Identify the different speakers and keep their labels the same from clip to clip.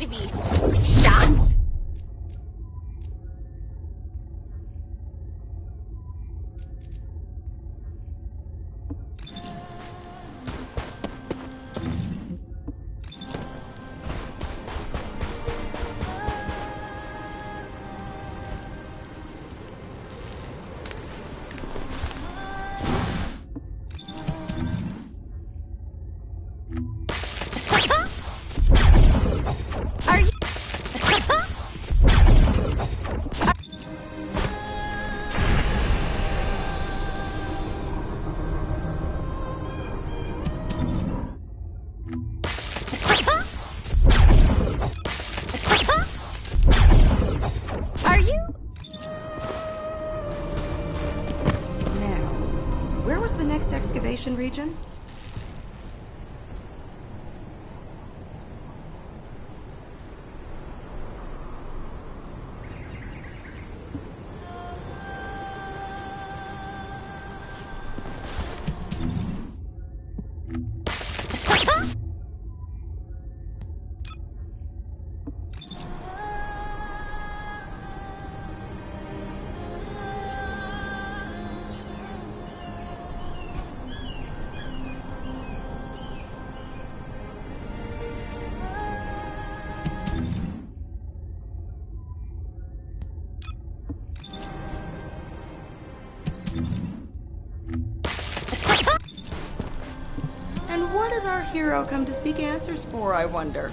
Speaker 1: to be shocked. Are you? Are you?
Speaker 2: Now, where was the next excavation region? And what does our hero come to seek answers for, I wonder?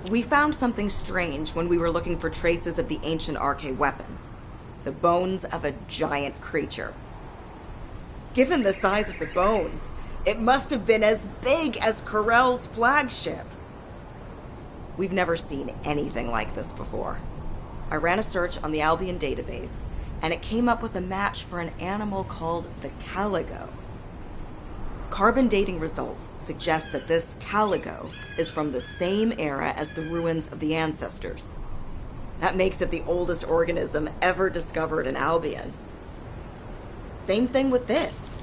Speaker 2: We found something strange when we were looking for traces of the ancient arcane weapon. The bones of a giant creature. Given the size of the bones, it must have been as big as Corell's flagship. We've never seen anything like this before. I ran a search on the Albion database, and it came up with a match for an animal called the caligo. Carbon dating results suggest that this caligo is from the same era as the ruins of the ancestors. That makes it the oldest organism ever discovered in Albion. Same thing with this.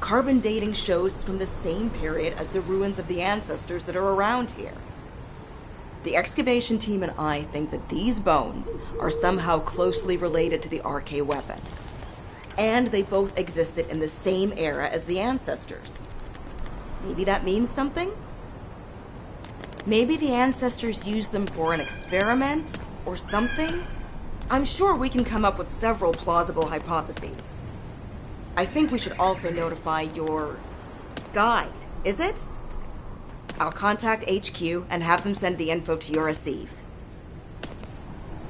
Speaker 2: Carbon dating shows it's from the same period as the ruins of the ancestors that are around here. The excavation team and I think that these bones are somehow closely related to the arcane weapon. And they both existed in the same era as the ancestors. Maybe that means something? Maybe the ancestors used them for an experiment or something? I'm sure we can come up with several plausible hypotheses. I think we should also notify your guide, is it? I'll contact HQ and have them send the info to your receive.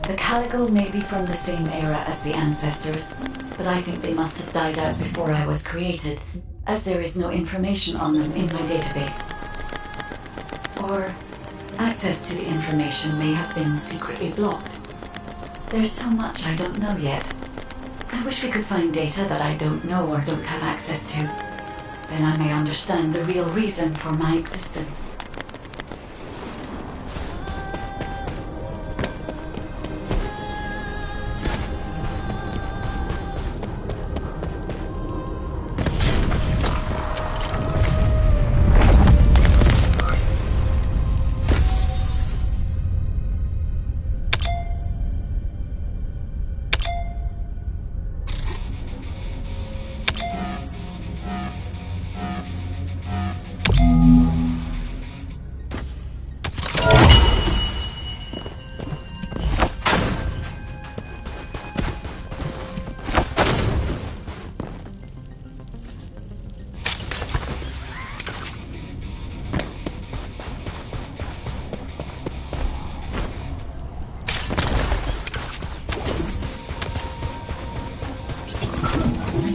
Speaker 3: The calico may be from the same era as the ancestors, but I think they must have died out before I was created, as there is no information on them in my database. Or access to the information may have been secretly blocked. There's so much I don't know yet. I wish we could find data that I don't know or don't have access to. Then I may understand the real reason for my existence.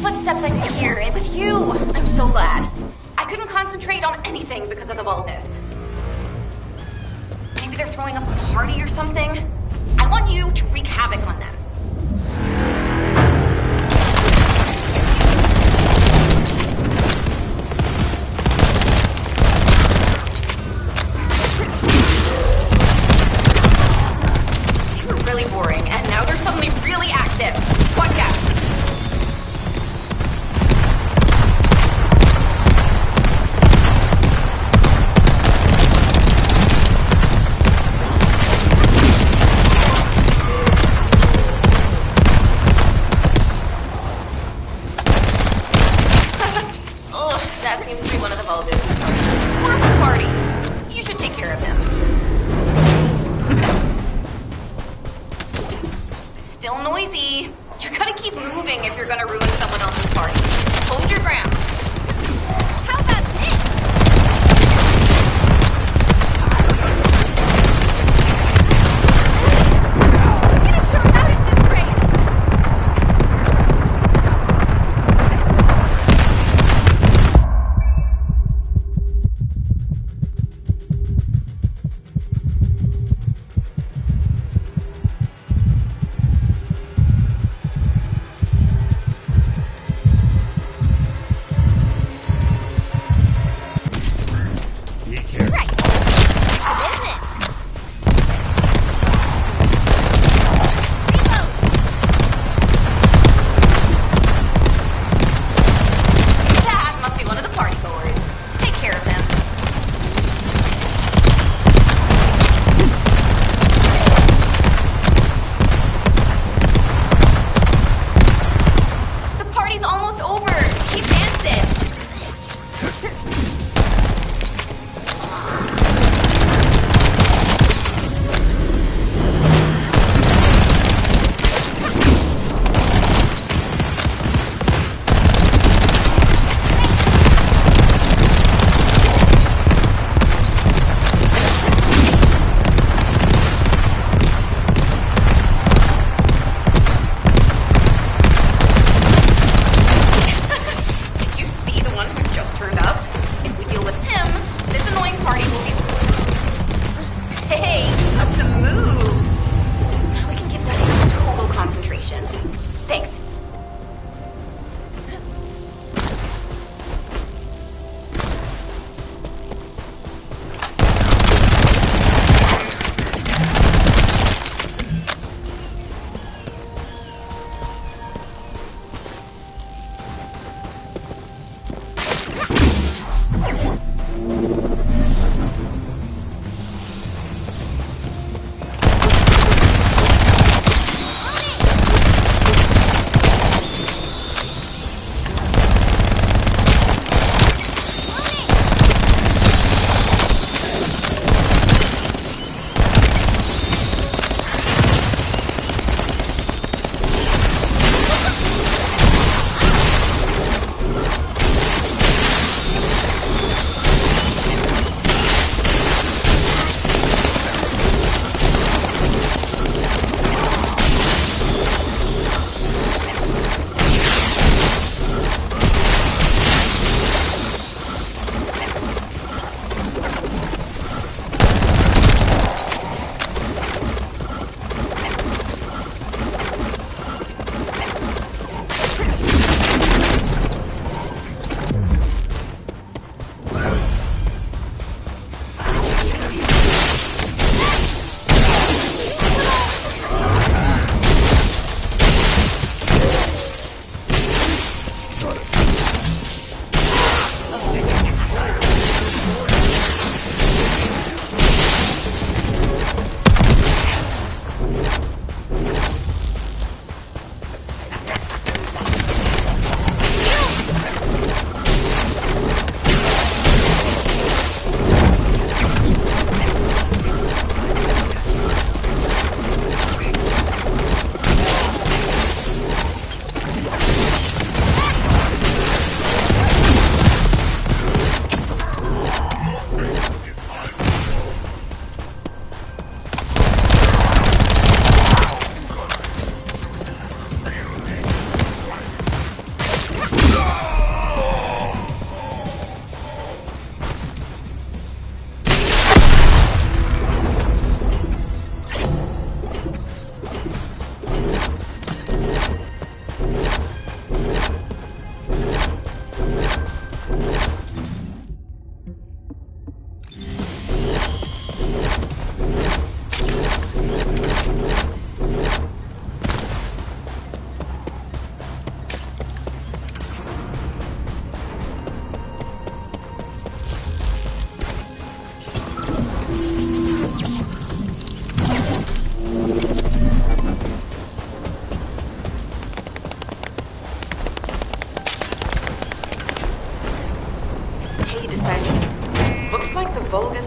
Speaker 1: Footsteps I could hear. It was you. I'm so glad. I couldn't concentrate on anything because of the baldness. Maybe they're throwing a party or something. I want you to wreak havoc on them. They were really boring, and now they're suddenly really active. Watch out. one of the Vulgus who started this horrible party. You should take care of him. Still noisy. You gotta keep moving if you're gonna ruin someone else's party. Hold your ground. How about this? Get a shot out at this rate.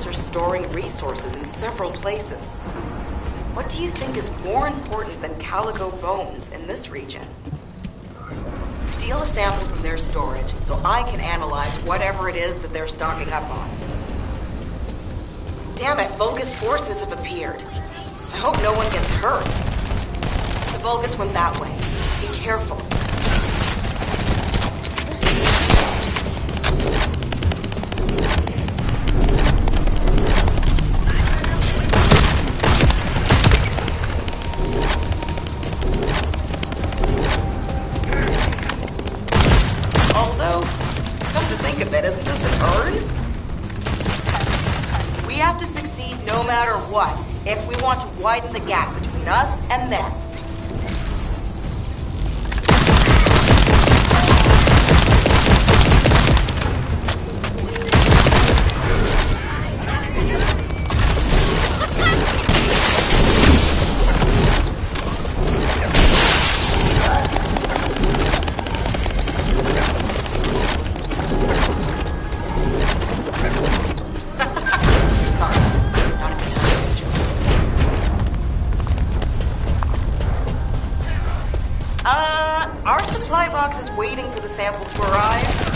Speaker 2: are storing resources in several places. What do you think is more important than calico bones in this region? Steal a sample from their storage so I can analyze whatever it is that they're stocking up on. Damn it, Vulgus forces have appeared. I hope no one gets hurt. The Vulgus went that way. Be careful. Although, come to think of it, isn't this an urn? We have to succeed no matter what if we want to widen the gap between us and them. Our supply box is waiting for the sample to arrive.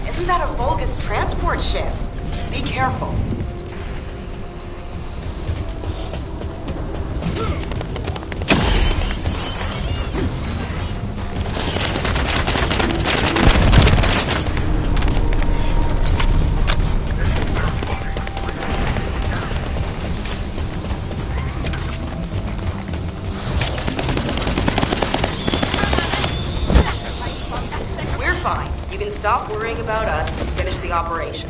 Speaker 2: Isn't that a Vulgus transport ship? Be careful. We're fine. You can stop worrying about us and finish the operation.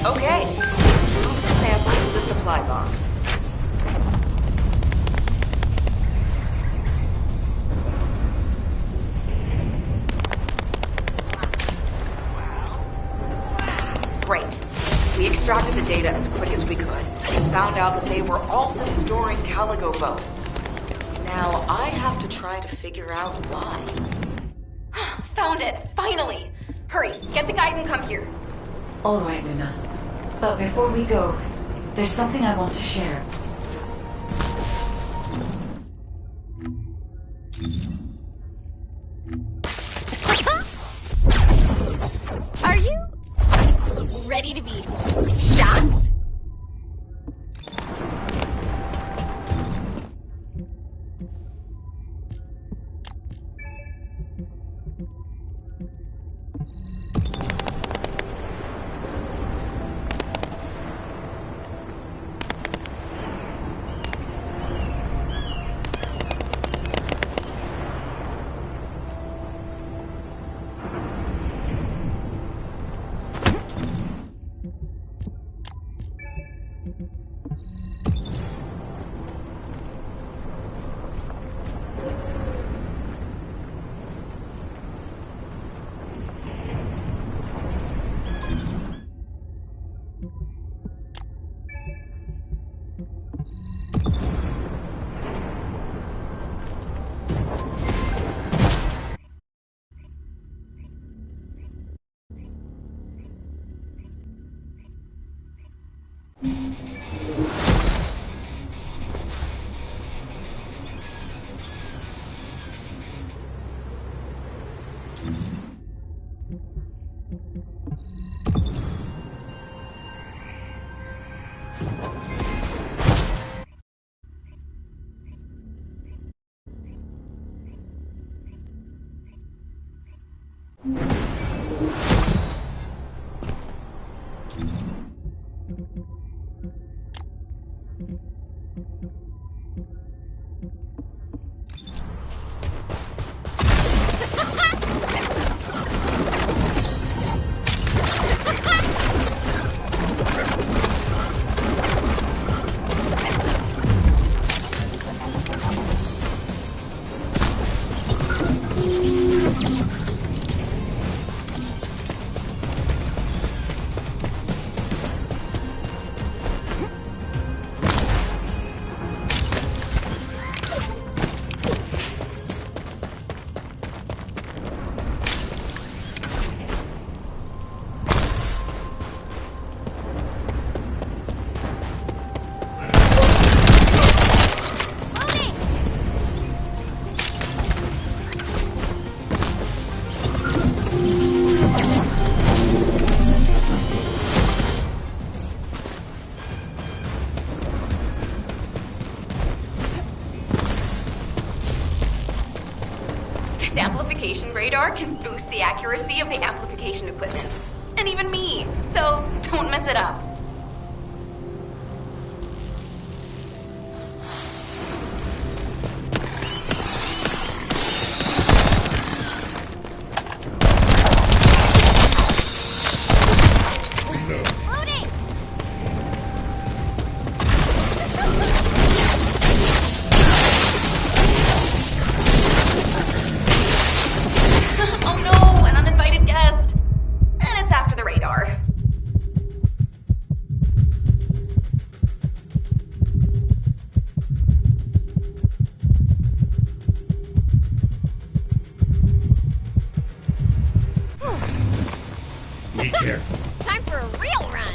Speaker 2: Okay, move the sample to the supply box. Great. We extracted the data as quick as we could and found out that they were also storing calico bones. Now I have to try to figure out why.
Speaker 1: Found it, finally. Hurry, get the guide and come here.
Speaker 3: All right, Luna. But before we go, there's something I want to share.
Speaker 1: Are you ready to be shot? This amplification radar can boost the accuracy of the amplification equipment. And even me. So don't mess it up. Oh no, an uninvited guest. And it's after the radar.
Speaker 4: Be careful.
Speaker 5: Time for a real run.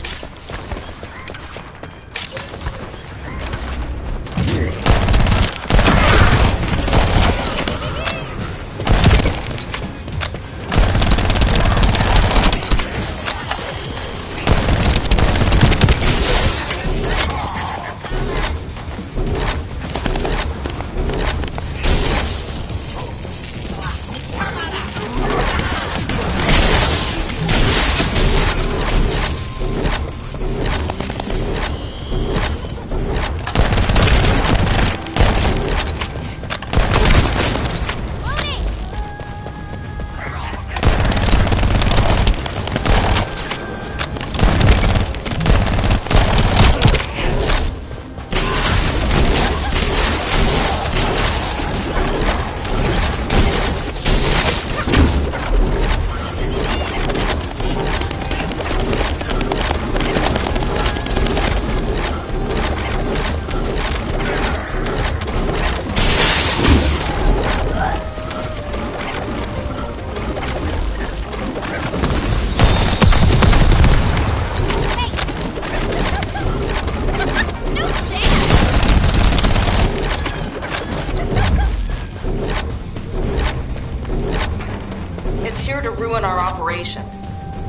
Speaker 2: It's here to ruin our operation.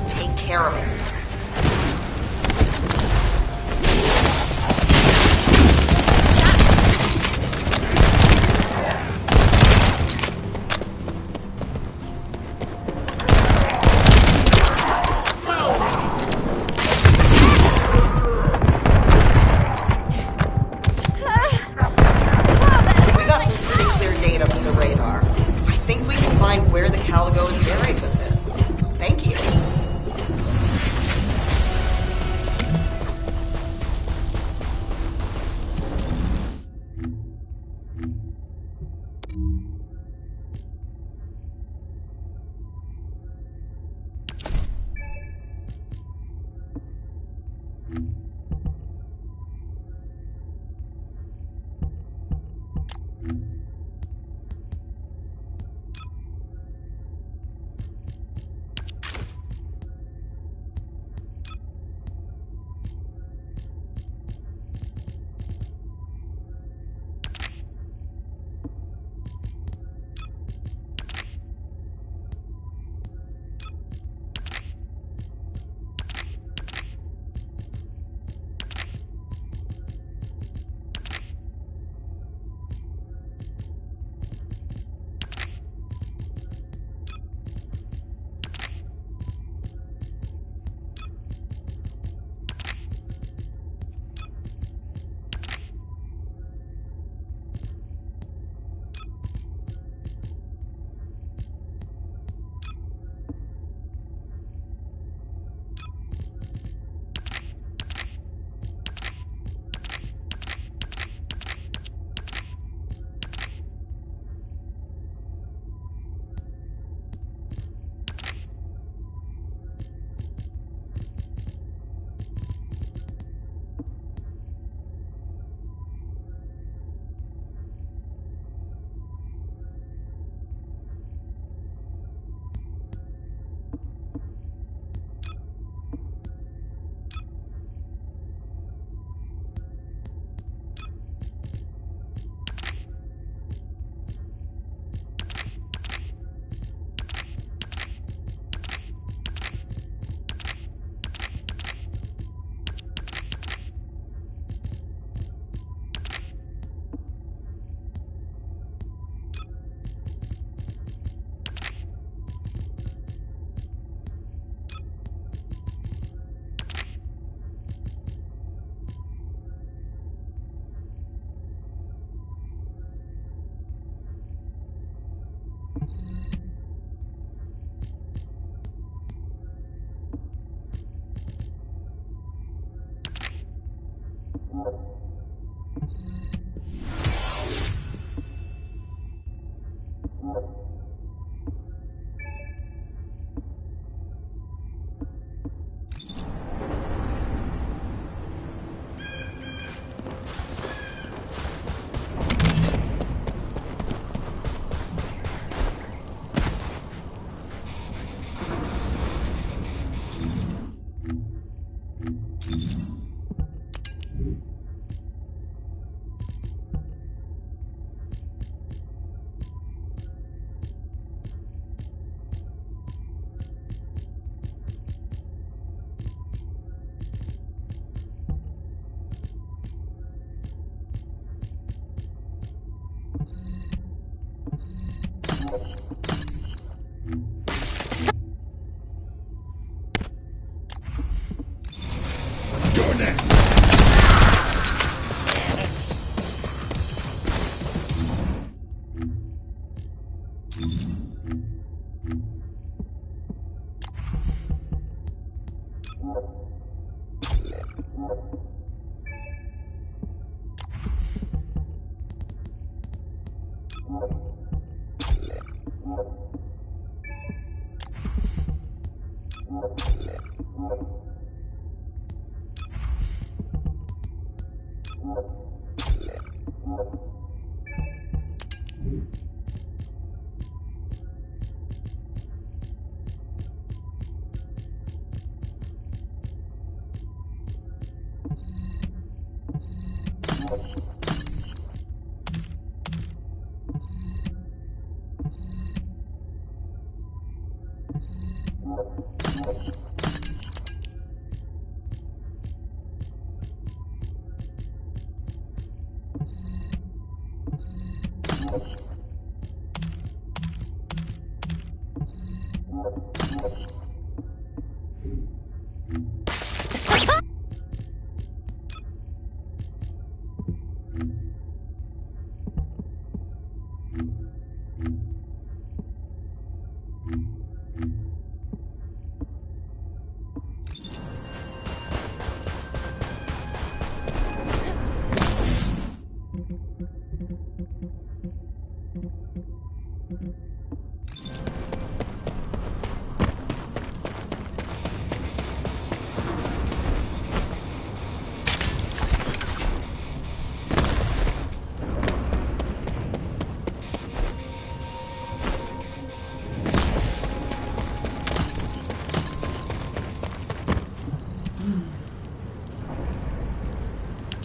Speaker 2: Take care of it. We got some pretty clear data from the radar. I think we can find where the Caligo is buried with this. Thank you.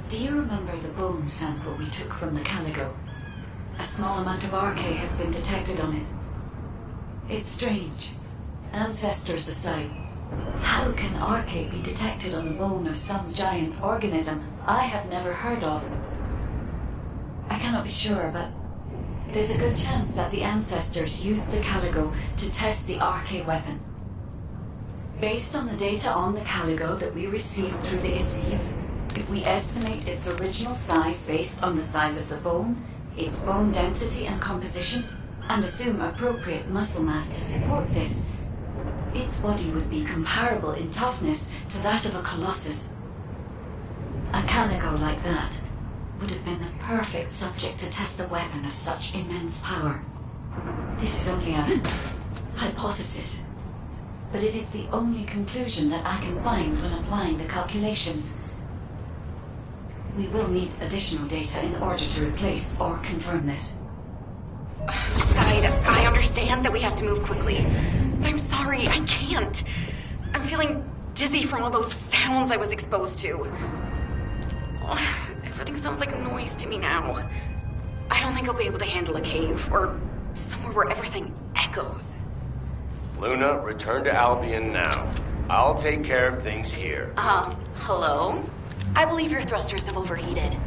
Speaker 3: Do you remember the bone sample we took from the Caligo? A small amount of RK has been detected on it. It's strange. Ancestors aside, how can RK be detected on the bone of some giant organism I have never heard of? I cannot be sure, but there's a good chance that the ancestors used the Caligo to test the RK weapon. Based on the data on the Caligo that we received through the Isiv, if we estimate its original size based on the size of the bone, its bone density and composition, and assume appropriate muscle mass to support this, its body would be comparable in toughness to that of a colossus. A Caligo like that would have been the perfect subject to test a weapon of such immense power. This is only a hypothesis, but it is the only conclusion that I can find when applying the calculations. We will need additional data in order to replace or confirm this.
Speaker 1: Guide, I understand that we have to move quickly, but I'm sorry, I can't. I'm feeling dizzy from all those sounds I was exposed to. Everything sounds like noise to me now. I don't think I'll be able to handle a cave, or somewhere where everything echoes.
Speaker 4: Luna, return to Albion now. I'll take care of things here.
Speaker 1: Hello? I believe your thrusters have overheated.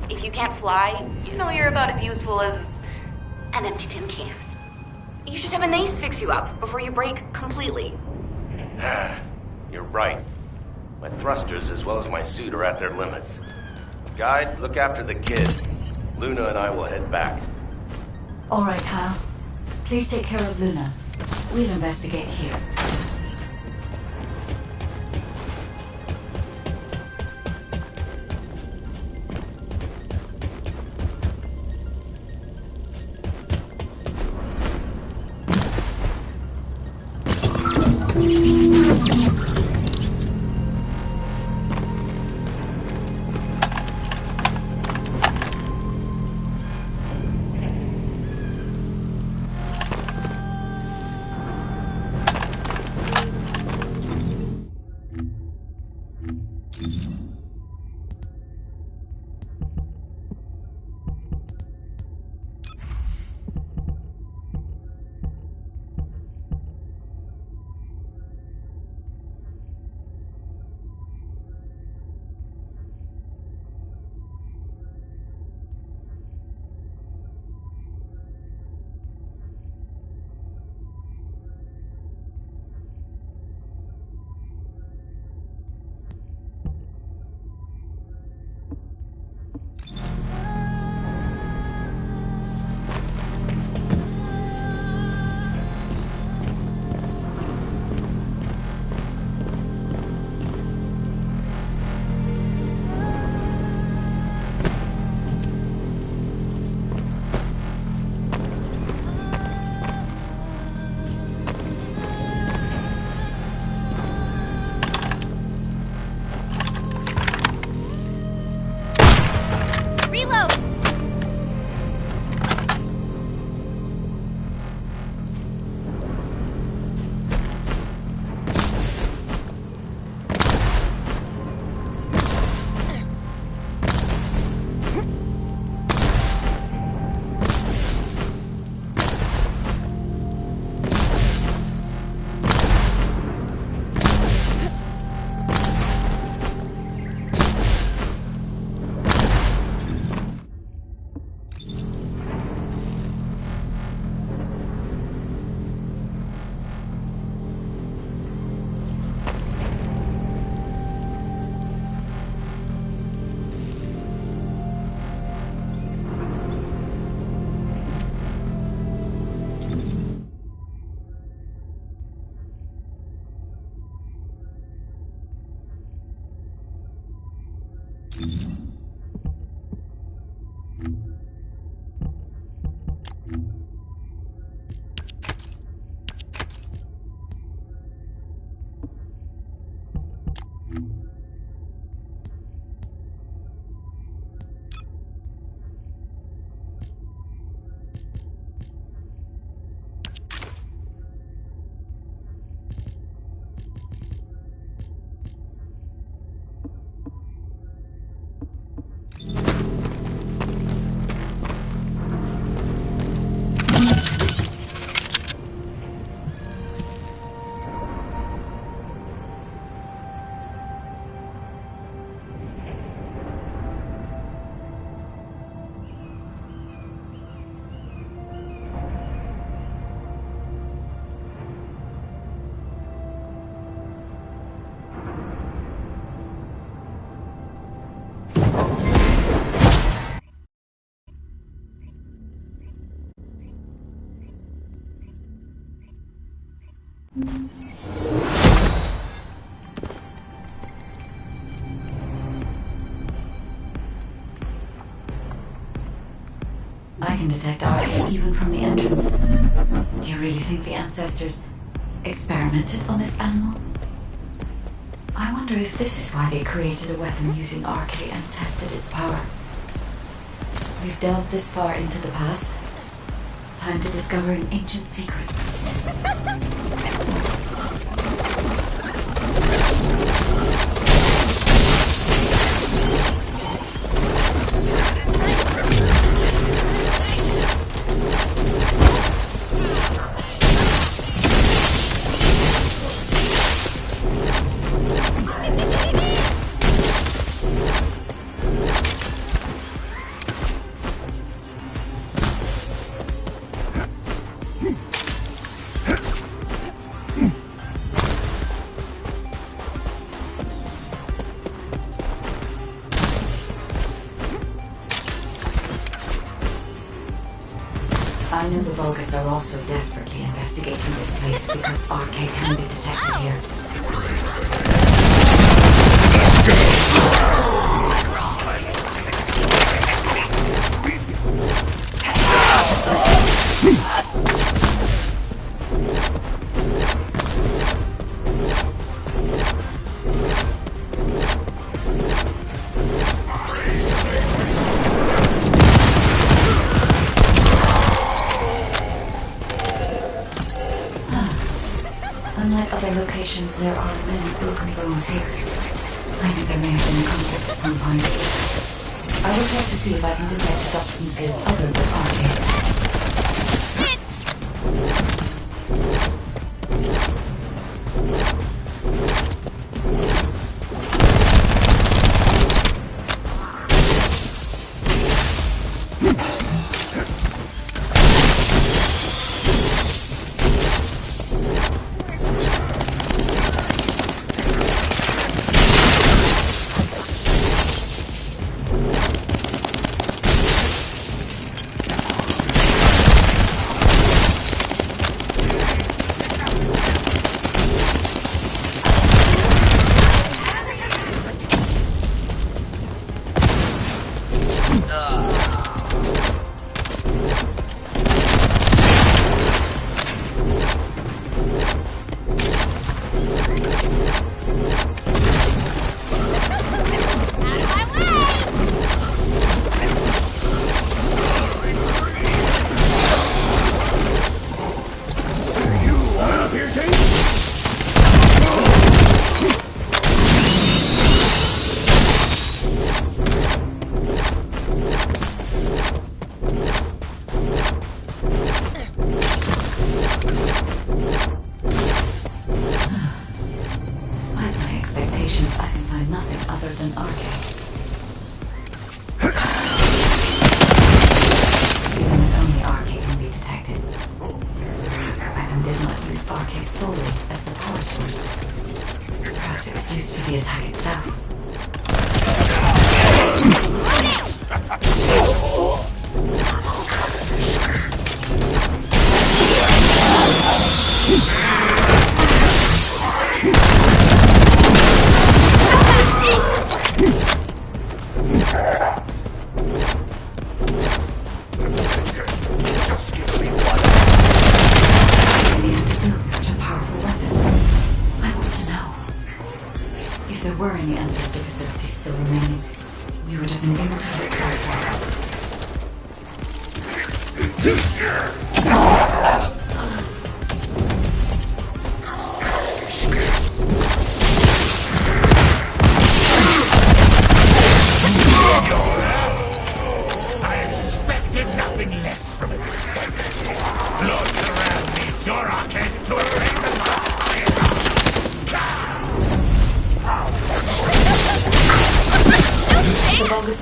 Speaker 1: If you can't fly, you know you're about as useful as an empty tin can. You should have an ace fix you up before you break completely.
Speaker 4: You're right. My thrusters as well as my suit are at their limits. Guide, look after the kids. Luna and I will head back.
Speaker 3: All right, Kyle. Please take care of Luna. We'll investigate here. I can detect RK even from the entrance. Do you really think the ancestors experimented on this animal? I wonder if this is why they created a weapon using RK and tested its power. We've delved this far into the past. Time to discover an ancient secret. I know the Vulgus are also desperately investigating this place because RK can be detected here. Unlike other locations, there are many broken bones here. I think there may have been a conflict at some point. I will check to see if I can detect substances other than RK.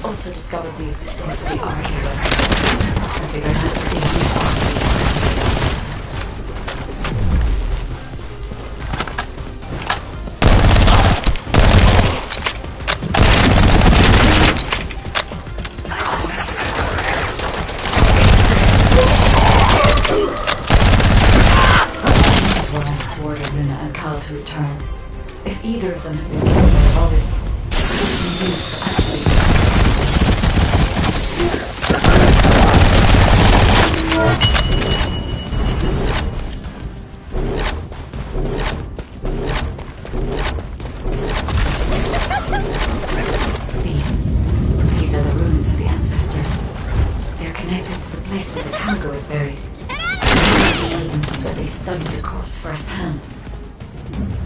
Speaker 3: Also discovered the existence of the RK weapon. I figured out that they ordered Luna and Cal to return. If either of them had been killed by all this, it would have been used to activate. These are the ruins of the ancestors. They're connected to the place where the cargo is buried. Evidence that they studied the corpse firsthand.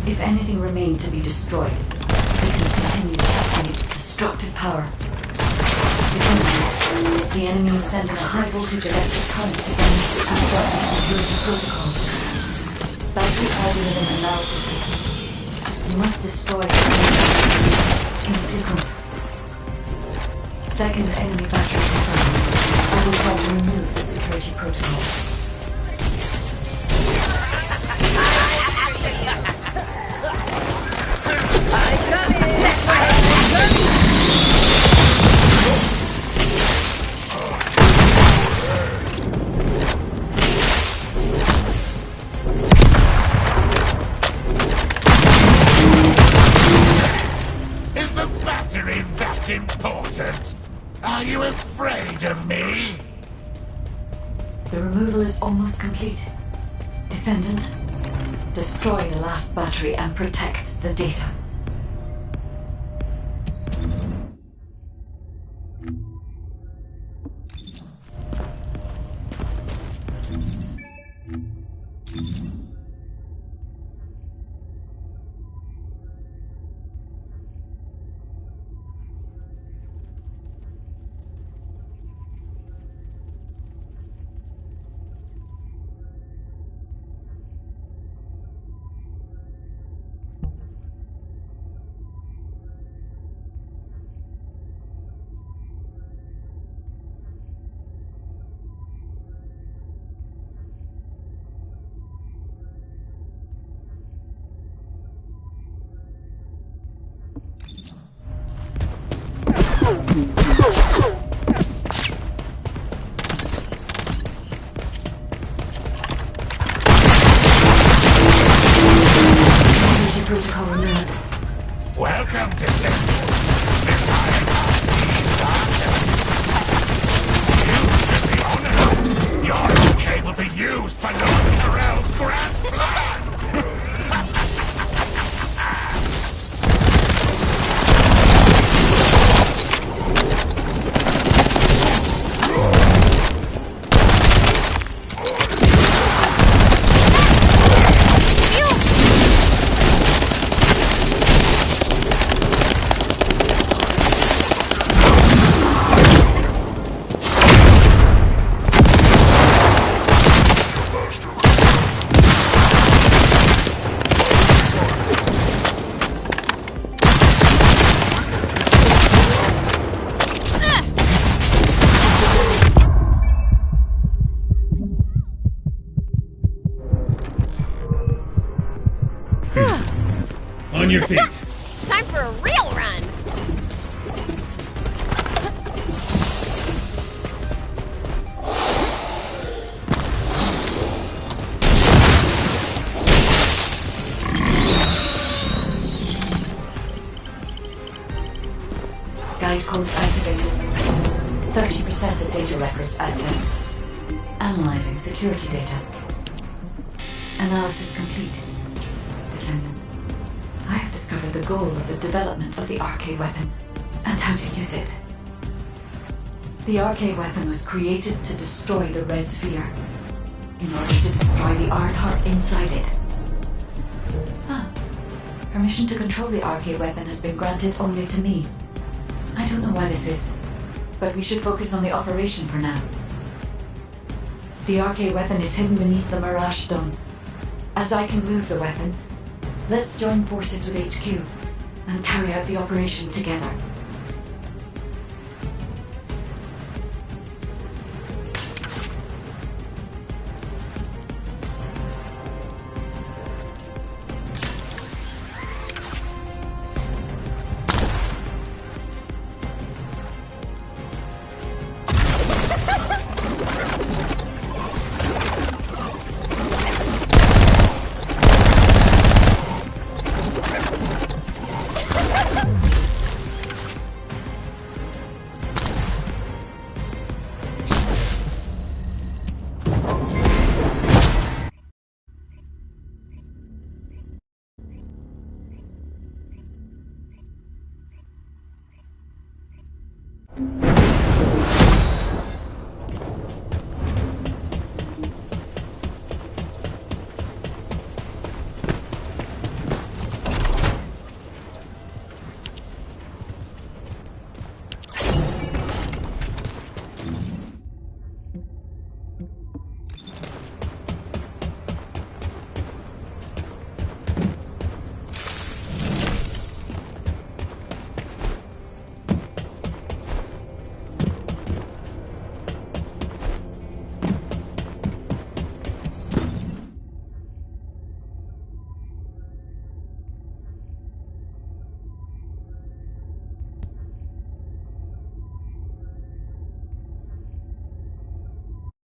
Speaker 3: If anything remained to be destroyed, they can continue testing its destructive power. The enemy is sending a high-voltage electric current to damage the ancestral security protocols. Battery algorithm analysis complete. You must destroy the in sequence. Second enemy battery confirmed. I will try to remove the security protocol. The removal is almost complete. Descendant, destroy the last battery and protect the data.
Speaker 5: Energy protocol removed.
Speaker 6: Welcome to You should be honored. Your OK will be used for Lord Carell's grand plan.
Speaker 7: On your feet.
Speaker 8: Time for a real run!
Speaker 3: Guide code activated. 30% of data records accessed. Analyzing security data. Analysis complete. Descendant. I have discovered the goal of the development of the RK weapon, and how to use it. The RK weapon was created to destroy the Red Sphere, in order to destroy the Ard Heart inside it. Permission to control the RK weapon has been granted only to me. I don't know why this is, but we should focus on the operation for now. The RK weapon is hidden beneath the Mirage Stone. As I can move the weapon, let's join forces with HQ and carry out the operation together.